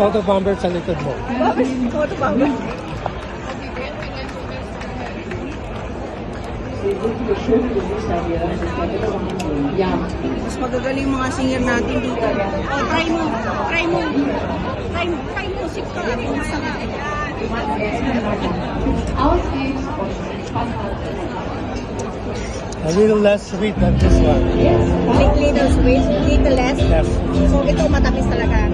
photo bomber sa likod mo. Photo bomber. Mas magagaling mga singer natin dito. Oh, try mo. Try mo. Try mo. Try music ka. Masarap. A little less sweet than this one. Little sweet, little less. Yes. So ito matamis talaga.